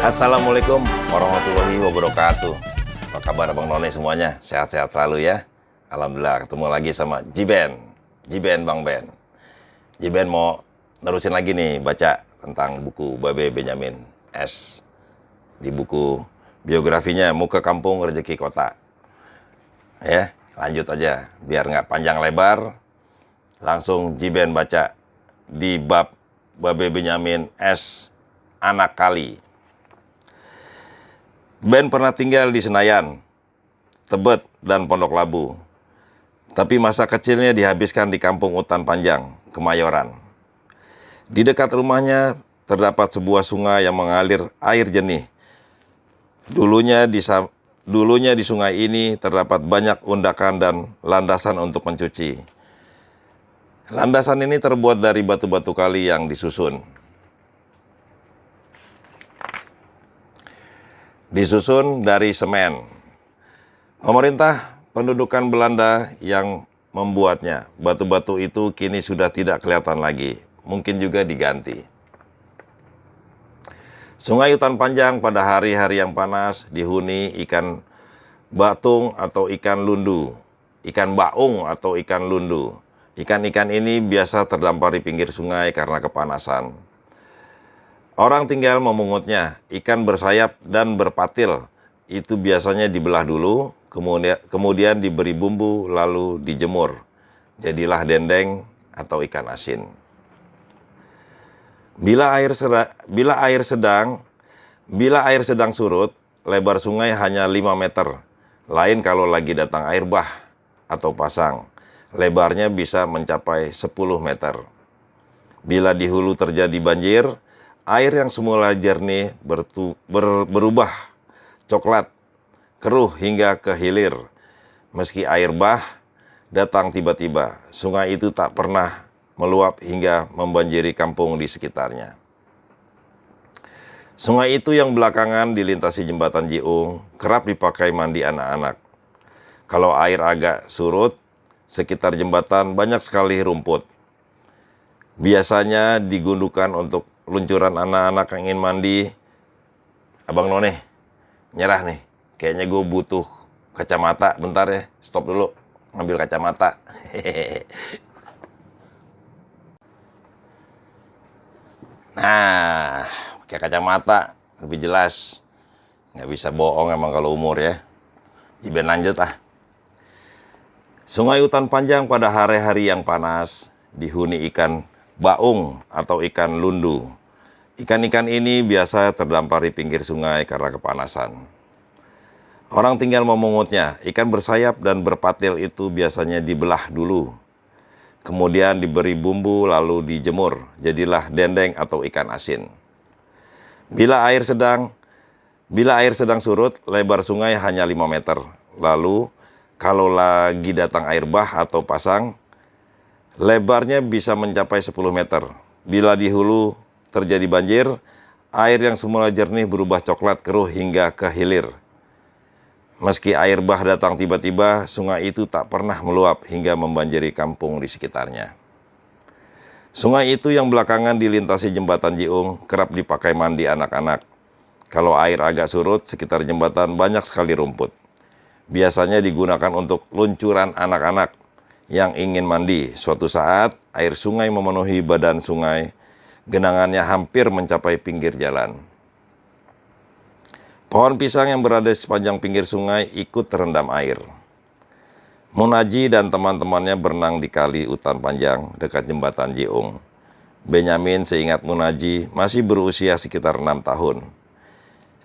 Assalamualaikum warahmatullahi wabarakatuh. Apa kabar Bang None semuanya? Sehat-sehat selalu ya. Alhamdulillah ketemu lagi sama Jiben Bang Ben. Jiben mau nerusin lagi nih baca tentang buku Babe Benyamin S. Di buku biografinya Muka Kampung Rezeki Kota. Ya, lanjut aja biar nggak panjang lebar. Langsung Jiben baca di bab Babe Benyamin S. Anak Kali. Ben pernah tinggal di Senayan, Tebet, dan Pondok Labu. Tapi masa kecilnya dihabiskan di Kampung Utan Panjang, Kemayoran. Di dekat rumahnya terdapat sebuah sungai yang mengalir air jernih. Dulunya di sungai ini terdapat banyak undakan dan landasan untuk mencuci. Landasan ini terbuat dari batu-batu kali yang disusun. Dari semen. Pemerintah pendudukan Belanda yang membuatnya. Batu-batu itu kini sudah tidak kelihatan lagi. Mungkin juga diganti. Sungai Utan Panjang pada hari-hari yang panas dihuni ikan batung atau ikan lundu. Ikan baung atau ikan lundu. Ikan-ikan ini biasa terdampar di pinggir sungai karena kepanasan. Orang tinggal memungutnya. Ikan bersayap dan berpatil itu biasanya dibelah dulu, kemudian diberi bumbu lalu dijemur. Jadilah dendeng atau ikan asin. Bila air sedang surut, lebar sungai hanya 5 meter. Lain kalau lagi datang air bah atau pasang, lebarnya bisa mencapai 10 meter. Bila di hulu terjadi banjir, air yang semula jernih berubah coklat, keruh hingga ke hilir. Meski air bah datang tiba-tiba, sungai itu tak pernah meluap hingga membanjiri kampung di sekitarnya. Sungai itu yang belakangan dilintasi jembatan Jiung, kerap dipakai mandi anak-anak. Kalau air agak surut, sekitar jembatan banyak sekali rumput. Biasanya digundukan untuk luncuran anak-anak yang ingin mandi. Abang None, nyerah nih. Kayaknya gue butuh kacamata. Bentar ya, stop dulu. Ngambil kacamata. Nah, pakai kacamata lebih jelas. Nggak bisa bohong emang kalau umur ya. Jiben lanjut ah. Sungai Utan Panjang pada hari-hari yang panas dihuni ikan baung atau ikan lundu. Ikan-ikan ini biasa terdampar di pinggir sungai karena kepanasan. Orang tinggal memungutnya. Ikan bersayap dan berpatil itu biasanya dibelah dulu. Kemudian diberi bumbu lalu dijemur. Jadilah dendeng atau ikan asin. Bila air sedang surut, lebar sungai hanya 5 meter. Lalu kalau lagi datang air bah atau pasang, lebarnya bisa mencapai 10 meter. Bila di hulu terjadi banjir, air yang semula jernih berubah coklat keruh hingga ke hilir. Meski air bah datang tiba-tiba, sungai itu tak pernah meluap hingga membanjiri kampung di sekitarnya. Sungai itu yang belakangan dilintasi jembatan Jiung, kerap dipakai mandi anak-anak. Kalau air agak surut, sekitar jembatan banyak sekali rumput. Biasanya digunakan untuk luncuran anak-anak yang ingin mandi. Suatu saat, air sungai memenuhi badan sungai. Genangannya hampir mencapai pinggir jalan. Pohon pisang yang berada di sepanjang pinggir sungai ikut terendam air. Munaji dan teman-temannya berenang di kali Utan Panjang dekat jembatan Jiung. Benyamin seingat Munaji masih berusia sekitar 6 tahun.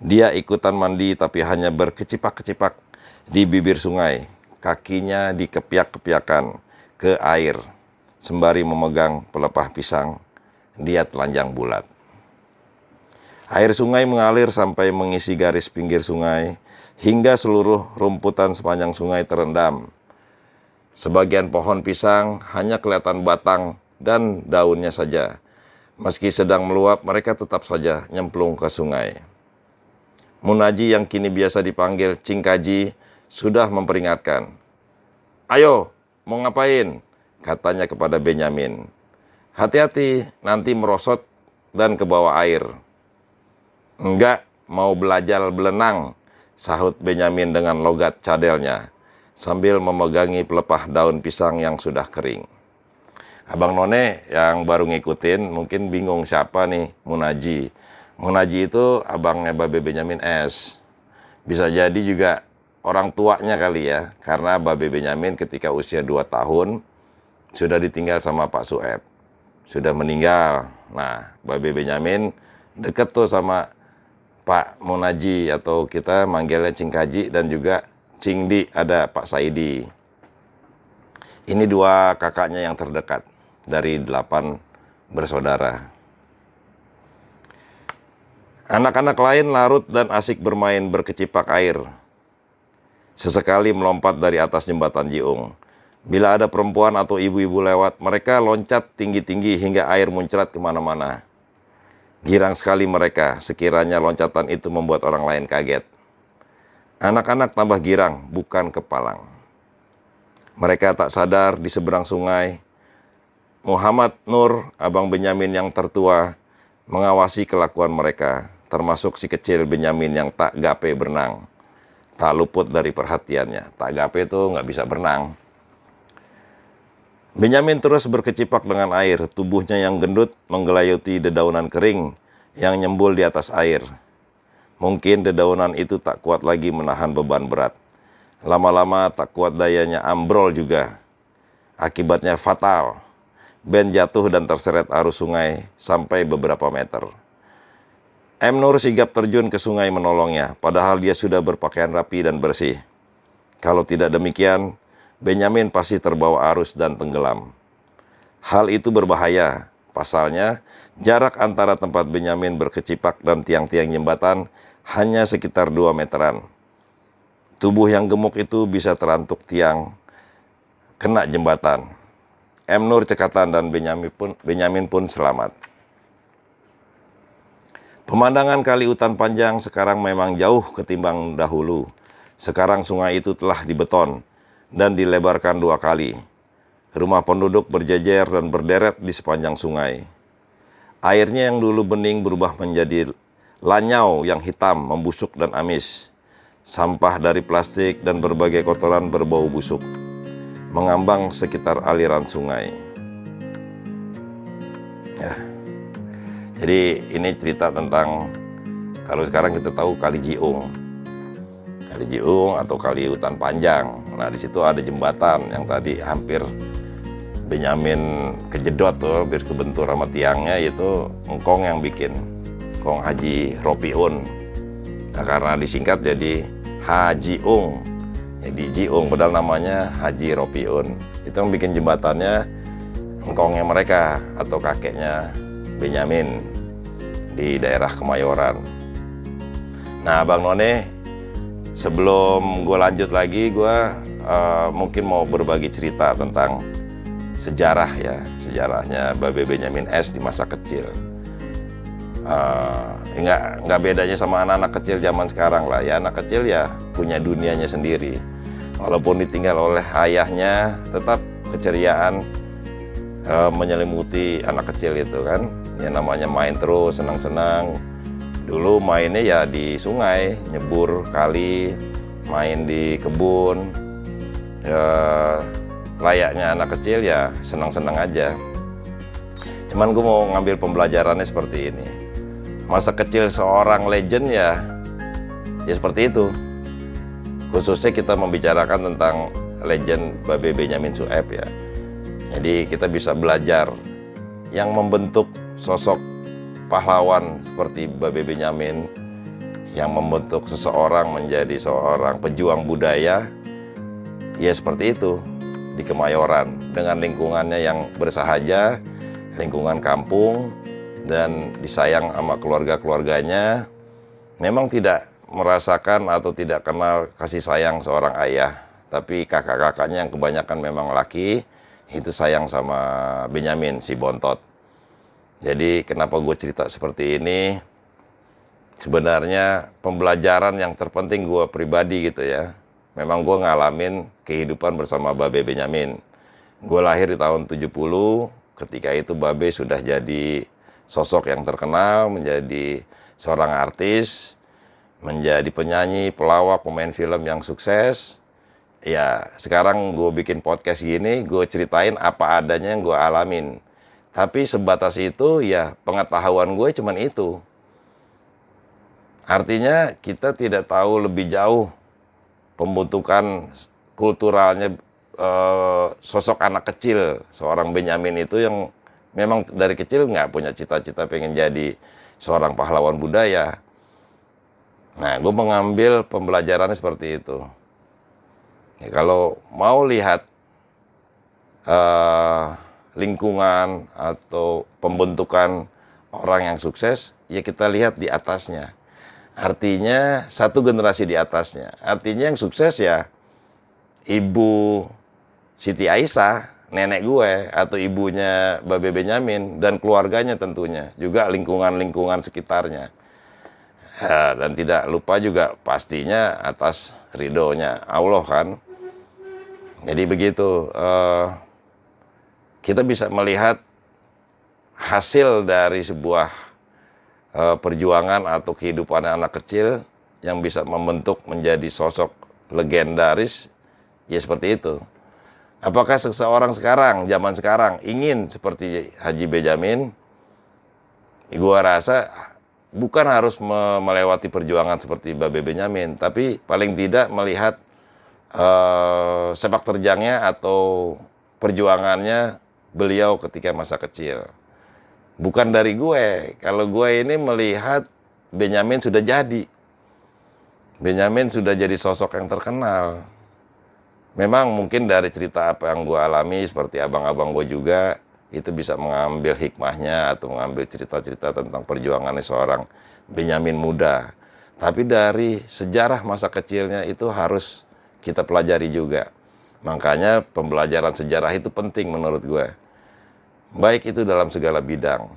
Dia ikutan mandi tapi hanya berkecipak-kecipak di bibir sungai. Kakinya dikepiak-kepiakan ke air. Sembari memegang pelepah pisang, dia telanjang bulat. Air sungai mengalir sampai mengisi garis pinggir sungai, hingga seluruh rumputan sepanjang sungai terendam. Sebagian pohon pisang hanya kelihatan batang dan daunnya saja. Meski sedang meluap, mereka tetap saja nyemplung ke sungai. Munaji yang kini biasa dipanggil Cingkaji sudah memperingatkan. "Ayo, mau ngapain?" katanya kepada Benyamin. "Hati-hati, nanti merosot dan ke bawah air." "Enggak," mau belajar berenang, sahut Benyamin dengan logat cadelnya, sambil memegangi pelepah daun pisang yang sudah kering. Abang None yang baru ngikutin mungkin bingung siapa nih Munaji. Munaji itu abangnya Babe Benyamin S. Bisa jadi juga orang tuanya kali ya, karena Babe Benyamin ketika usia 2 tahun sudah ditinggal sama Pak Sueb. Sudah meninggal. Nah, Babe Benyamin deket tuh sama Pak Munaji, atau kita manggilnya Cing Kaji, dan juga Cingdi, ada Pak Saidi. Ini 2 kakaknya yang terdekat dari 8 bersaudara. Anak-anak lain larut dan asik bermain berkecipak air. Sesekali melompat dari atas jembatan Jiung. Bila ada perempuan atau ibu-ibu lewat, mereka loncat tinggi-tinggi hingga air muncrat kemana-mana. Girang sekali mereka, sekiranya loncatan itu membuat orang lain kaget. Anak-anak tambah girang, bukan kepalang. Mereka tak sadar di seberang sungai, Muhammad Nur, abang Benyamin yang tertua, mengawasi kelakuan mereka, termasuk si kecil Benyamin yang tak gape berenang. Tak luput dari perhatiannya. Tak gape itu nggak bisa berenang. Benyamin terus berkecipak dengan air, tubuhnya yang gendut menggelayuti dedaunan kering yang nyembul di atas air. Mungkin dedaunan itu tak kuat lagi menahan beban berat. Lama-lama tak kuat dayanya ambrol juga. Akibatnya fatal. Ben jatuh dan terseret arus sungai sampai beberapa meter. M. Nur sigap terjun ke sungai menolongnya, padahal dia sudah berpakaian rapi dan bersih. Kalau tidak demikian, Benyamin pasti terbawa arus dan tenggelam. Hal itu berbahaya, pasalnya jarak antara tempat Benyamin berkecipak dan tiang-tiang jembatan hanya sekitar 2 meteran. Tubuh yang gemuk itu bisa terantuk tiang, kena jembatan. M. Nur cekatan dan Benyamin pun selamat. Pemandangan kali Utan Panjang sekarang memang jauh ketimbang dahulu. Sekarang sungai itu telah dibeton dan dilebarkan 2 kali. Rumah penduduk berjejer dan berderet di sepanjang sungai. Airnya yang dulu bening berubah menjadi lanyau yang hitam, membusuk dan amis. Sampah dari plastik dan berbagai kotoran berbau busuk mengambang sekitar aliran sungai. Ya. Jadi ini cerita tentang, kalau sekarang kita tahu Kali Jiung. Kali Jiung atau Kali Utan Panjang. Nah, di situ ada jembatan yang tadi hampir Benyamin kejedot tuh, biar kebentur sama tiangnya, itu engkong yang bikin. Engkong Haji Ropiun. Nah, karena disingkat jadi Hajiung. Jadi Jiung, padahal namanya Haji Ropiun. Itu yang bikin jembatannya engkongnya mereka atau kakeknya Benyamin di daerah Kemayoran. Nah, Bang None, sebelum gue lanjut lagi, gue mungkin mau berbagi cerita tentang sejarah ya, sejarahnya Babe Benyamin S di masa kecil. Nggak bedanya sama anak-anak kecil zaman sekarang lah ya. Anak kecil ya punya dunianya sendiri. Walaupun ditinggal oleh ayahnya, tetap keceriaan menyelimuti anak kecil itu kan. Ya namanya main terus, senang-senang. Dulu mainnya ya di sungai, nyebur kali, main di kebun. Ya, layaknya anak kecil ya senang-senang aja. Cuman gue mau ngambil pembelajarannya seperti ini. Masa kecil seorang legend ya seperti itu. Khususnya kita membicarakan tentang legend Babe Benyamin Sueb ya. Jadi kita bisa belajar yang membentuk sosok pahlawan seperti Babe Benyamin, yang membentuk seseorang menjadi seorang pejuang budaya, ya seperti itu di Kemayoran, dengan lingkungannya yang bersahaja, lingkungan kampung, dan disayang sama keluarga-keluarganya. Memang tidak merasakan atau tidak kenal kasih sayang seorang ayah, tapi kakak-kakaknya yang kebanyakan memang laki, itu sayang sama Benyamin, si bontot. Jadi kenapa gue cerita seperti ini? Sebenarnya pembelajaran yang terpenting gue pribadi gitu ya. Memang gue ngalamin kehidupan bersama Babe Benyamin. Gue lahir di tahun 70, ketika itu Babe sudah jadi sosok yang terkenal, menjadi seorang artis. menjadi penyanyi, pelawak, pemain film yang sukses. Ya, sekarang gue bikin podcast gini, gue ceritain apa adanya yang gue alamin. Tapi sebatas itu, ya pengetahuan gue cuman itu. Artinya kita tidak tahu lebih jauh pembentukan kulturalnya sosok anak kecil. Seorang Benyamin itu yang memang dari kecil nggak punya cita-cita pengen jadi seorang pahlawan budaya. Nah, gue mengambil pembelajarannya seperti itu. Ya, kalau mau lihat lingkungan atau pembentukan orang yang sukses, ya kita lihat di atasnya. Artinya satu generasi di atasnya. Artinya yang sukses ya Ibu Siti Aisyah, nenek gue, atau ibunya Babe Benyamin, dan keluarganya tentunya. Juga lingkungan-lingkungan sekitarnya. Dan tidak lupa juga pastinya atas ridhonya Allah kan. Jadi begitu, kita bisa melihat hasil dari sebuah perjuangan atau kehidupan anak kecil yang bisa membentuk menjadi sosok legendaris, ya seperti itu. Apakah seseorang sekarang, zaman sekarang, ingin seperti Haji Benyamin? Gua rasa bukan harus melewati perjuangan seperti Babe Benyamin, tapi paling tidak melihat sepak terjangnya atau perjuangannya beliau ketika masa kecil. Bukan dari gue. Kalau gue ini melihat Benyamin sudah jadi. Benyamin sudah jadi sosok yang terkenal. Memang mungkin dari cerita apa yang gue alami, seperti abang-abang gue juga, itu bisa mengambil hikmahnya atau mengambil cerita-cerita tentang perjuangannya seorang Benyamin muda. Tapi dari sejarah masa kecilnya itu harus kita pelajari juga. Makanya pembelajaran sejarah itu penting menurut gue. Baik itu dalam segala bidang.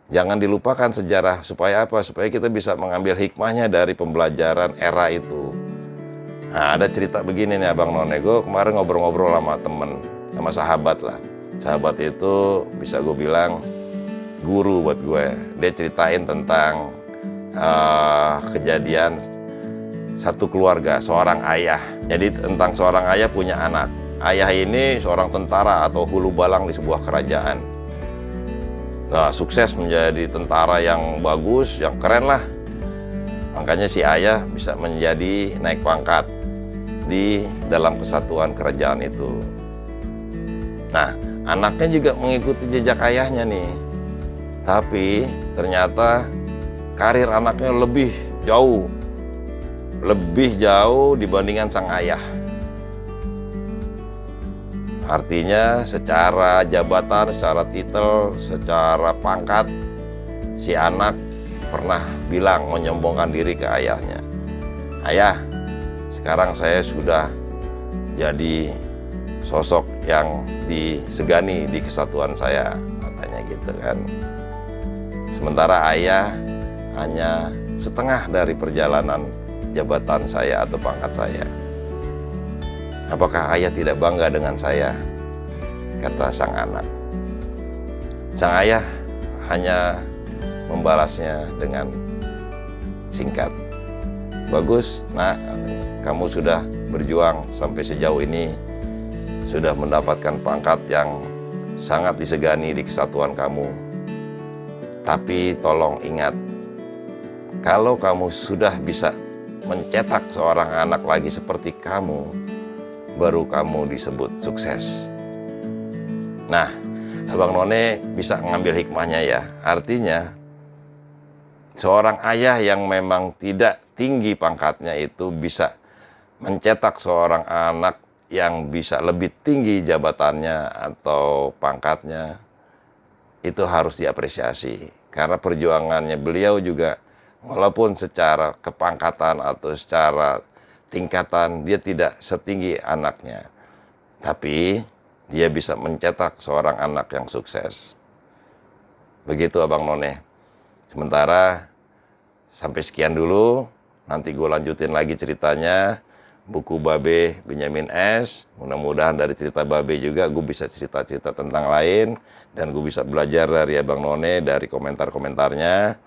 Jangan dilupakan sejarah. Supaya apa? Supaya kita bisa mengambil hikmahnya dari pembelajaran era itu. Nah, ada cerita begini nih Abang None. Gue kemarin ngobrol-ngobrol sama temen, sama sahabat lah. Sahabat itu bisa gue bilang guru buat gue. Dia ceritain tentang kejadian satu keluarga, seorang ayah. Jadi tentang seorang ayah punya anak. Ayah ini seorang tentara atau hulu balang di sebuah kerajaan. Nah, sukses menjadi tentara yang bagus, yang keren lah. Makanya si ayah bisa menjadi naik pangkat di dalam kesatuan kerajaan itu. Nah, anaknya juga mengikuti jejak ayahnya nih. Tapi ternyata karir anaknya lebih jauh dibandingkan sang ayah. Artinya secara jabatan, secara titel, secara pangkat, si anak pernah bilang menyombongkan diri ke ayahnya. Ayah, sekarang saya sudah jadi sosok yang disegani di kesatuan saya, katanya gitu kan. Sementara ayah hanya setengah dari perjalanan jabatan saya atau pangkat saya. Apakah ayah tidak bangga dengan saya? Kata sang anak. Sang ayah hanya membalasnya dengan singkat. Bagus, nak, kamu sudah berjuang sampai sejauh ini, sudah mendapatkan pangkat yang sangat disegani di kesatuan kamu. Tapi tolong ingat, kalau kamu sudah bisa mencetak seorang anak lagi seperti kamu, baru kamu disebut sukses. Nah, Abang None bisa ngambil hikmahnya ya. Artinya, seorang ayah yang memang tidak tinggi pangkatnya itu bisa mencetak seorang anak yang bisa lebih tinggi jabatannya atau pangkatnya. Itu harus diapresiasi. Karena perjuangannya beliau juga, walaupun secara kepangkatan atau secara tingkatan dia tidak setinggi anaknya, tapi dia bisa mencetak seorang anak yang sukses. Begitu Abang None. Sementara sampai sekian dulu, nanti gue lanjutin lagi ceritanya. Buku Babe Benyamin S. Mudah-mudahan dari cerita Babe juga gue bisa cerita-cerita tentang lain, dan gue bisa belajar dari Abang None, dari komentar-komentarnya.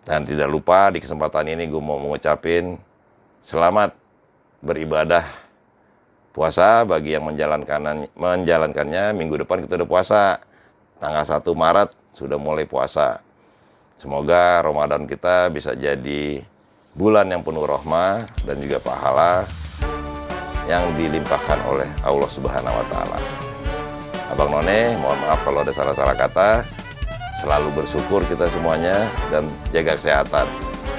Dan tidak lupa di kesempatan ini gue mau mengucapin selamat beribadah puasa bagi yang menjalankannya. Minggu depan kita udah puasa. Tanggal 1 Maret sudah mulai puasa. Semoga Ramadan kita bisa jadi bulan yang penuh rahmah dan juga pahala yang dilimpahkan oleh Allah Subhanahu wa Ta'ala. Abang None, mohon maaf kalau ada salah-salah kata. Selalu bersyukur kita semuanya dan jaga kesehatan.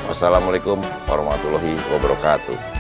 Wassalamualaikum warahmatullahi wabarakatuh.